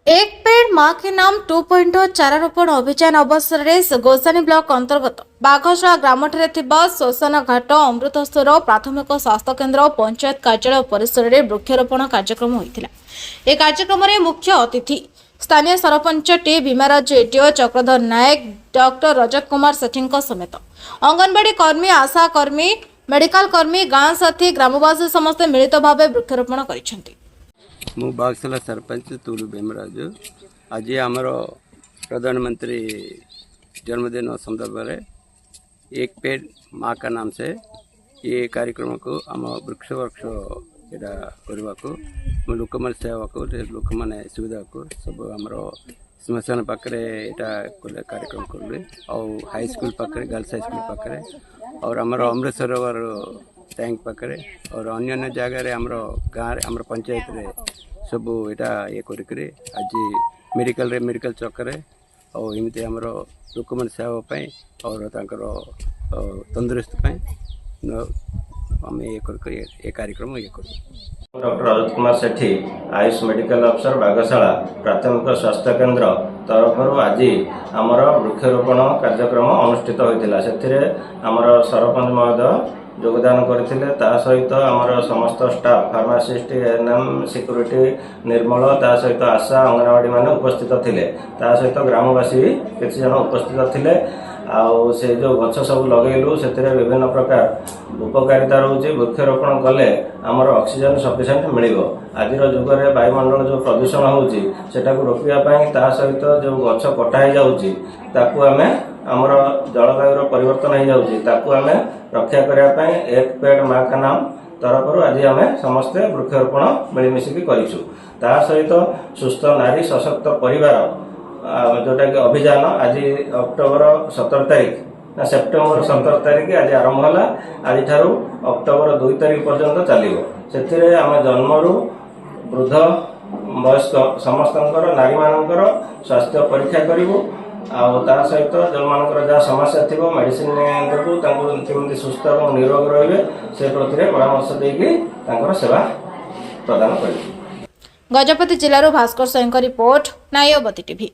एक पेड़ माँ के नाम 2.0 चारारोपण अभियान अवसर में गोसानी ब्लॉक अंतर्गत बाघशा ग्राम शोषण घाट अमृतसर प्राथमिक स्वास्थ्य केन्द्र पंचायत कार्यालय परिसर में वृक्षारोपण कार्यक्रम होता है। कार्यक्रम में मुख्य अतिथि स्थानीय सरपंच टी भीमाराज एटीओ चक्रधर नायक डॉक्टर रजत कुमार सेठी समेत अंगनवाड़ी कर्मी आशा कर्मी मेडिकल कर्मी गाँव साथी ग्रामवासी समस्त मिलित भाव वृक्षारोपण कर मु बागसला सरपंच तुलु भीमराजु आज आमर प्रधानमंत्री जन्मदिन संदर्भ में एक पेड़ माँ का नाम से ये कार्यक्रम को आम वृक्ष वृक्ष यहाँ करने को लोक मैंने सेवा को लोक मैंने सुविधा को सब आमर श्मशान पाखे यहाँ कार्यक्रम कले और हाई स्कूल पाखे गर्ल्स हाई स्कूल पाखे और आमर अमृतसर टैंक पाखे और अन्य जगह आमर गाँव आमर पंचायत रे सब यहाँ ये कर आज मेडिकल चक्कर और एमती आमर लोक मैंने सेवाई और तंदुरुस्त आम ये कार्यक्रम ये कर डॉक्टर रजत कुमार सेठी आयुष मेडिकल अफसर बागशाला प्राथमिक स्वास्थ्य केन्द्र तरफ आज आमर वृक्षारोपण कार्यक्रम अनुष्ठित होता से आमर सरपंच महोदय योगदान करथिले ता सहित आमर समस्त स्टाफ फार्मासिस्ट एएनएम सिक्यूरीटी निर्मल ता सहित आशा अंगनवाड़ी माने उपस्थित थिले ता सहित ग्रामवासी भी किछि जन उपस्थित थिले आउ से जो गछ सब लगेलु से विभिन्न प्रकार उपकारिता रोचे वृक्षारोपण कले आमर ऑक्सीजन सफिशिएंट मिलिबो। आजिर जुगरे वायुमंडल जो प्रदूषण होउची सेटा को रोकिया पई ता सहित जो गछ कटा हो जाउची ताकू आमे आमर जलवायु परिवर्तन हो जाउची ताकू आमे रक्षा करने पई एक पेड़ माँ का नाम तरफ आज आम समस्ते वृक्षारोपण मिलमिशिकी करिछु। ता सहित सुस्थ नारी सशक्त परिवार जोटा कि अभियान आज अक्टोबर 17 तारीख ना सेप्टेम्बर 17 तारीख आज आरंभ है। आज ठारू अक्टोबर 2 तारीख पर्यंत चलो से आम जन्मरू वृद्ध वयस्क समस्त नारी मानकर स्वास्थ्य परीक्षा करूँ आ सहित जो मान जहाँ समस्या थी मेडिसिन देवु सुस्थ और निरोग रे से प्रति परामर्श देकर सेवा प्रदान कर। गजपति जिलूर भास्कर साई रिपोर्ट नायबती टीवी।